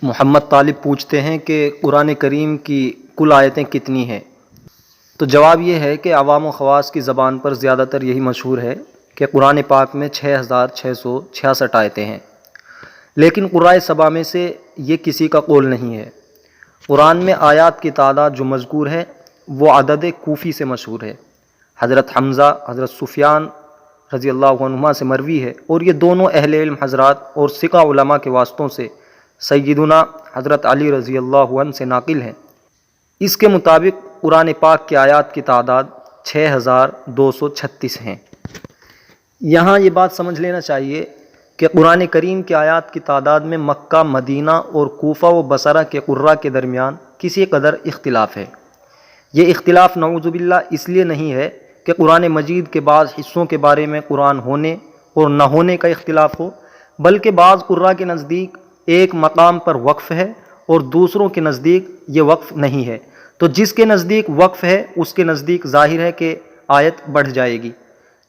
محمد طالب پوچھتے ہیں کہ قرآن کریم کی کل آیتیں کتنی ہیں؟ تو جواب یہ ہے کہ عوام و خواص کی زبان پر زیادہ تر یہی مشہور ہے کہ قرآن پاک میں 6666 آیتیں ہیں، لیکن قرائے سبا میں سے یہ کسی کا قول نہیں ہے۔ قرآن میں آیات کی تعداد جو مذکور ہے وہ عدد کوفی سے مشہور ہے، حضرت حمزہ حضرت سفیان رضی اللہ عنہما سے مروی ہے، اور یہ دونوں اہل علم حضرات اور ثقہ علماء کے واسطوں سے سیدنا حضرت علی رضی اللہ عنہ سے ناقل ہیں۔ اس کے مطابق قرآن پاک کی آیات کی تعداد 6236 ہیں۔ یہاں یہ بات سمجھ لینا چاہیے کہ قرآن کریم کی آیات کی تعداد میں مکہ، مدینہ اور کوفہ و بصرہ کے قراء کے درمیان کسی قدر اختلاف ہے۔ یہ اختلاف نعوذ باللہ اس لیے نہیں ہے کہ قرآن مجید کے بعض حصوں کے بارے میں قرآن ہونے اور نہ ہونے کا اختلاف ہو، بلکہ بعض قراء کے نزدیک ایک مقام پر وقف ہے اور دوسروں کے نزدیک یہ وقف نہیں ہے، تو جس کے نزدیک وقف ہے اس کے نزدیک ظاہر ہے کہ آیت بڑھ جائے گی۔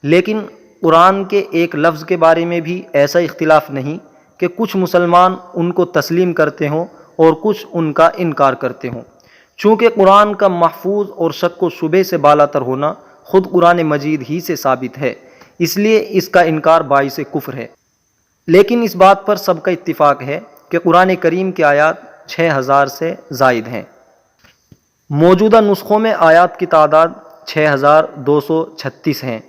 لیکن قرآن کے ایک لفظ کے بارے میں بھی ایسا اختلاف نہیں کہ کچھ مسلمان ان کو تسلیم کرتے ہوں اور کچھ ان کا انکار کرتے ہوں۔ چونکہ قرآن کا محفوظ اور شک و شبہ سے بالاتر ہونا خود قرآن مجید ہی سے ثابت ہے، اس لیے اس کا انکار باعث کفر ہے۔ لیکن اس بات پر سب کا اتفاق ہے کہ قرآن کریم کی آیات 6000 سے زائد ہیں۔ موجودہ نسخوں میں آیات کی تعداد 6236 ہیں۔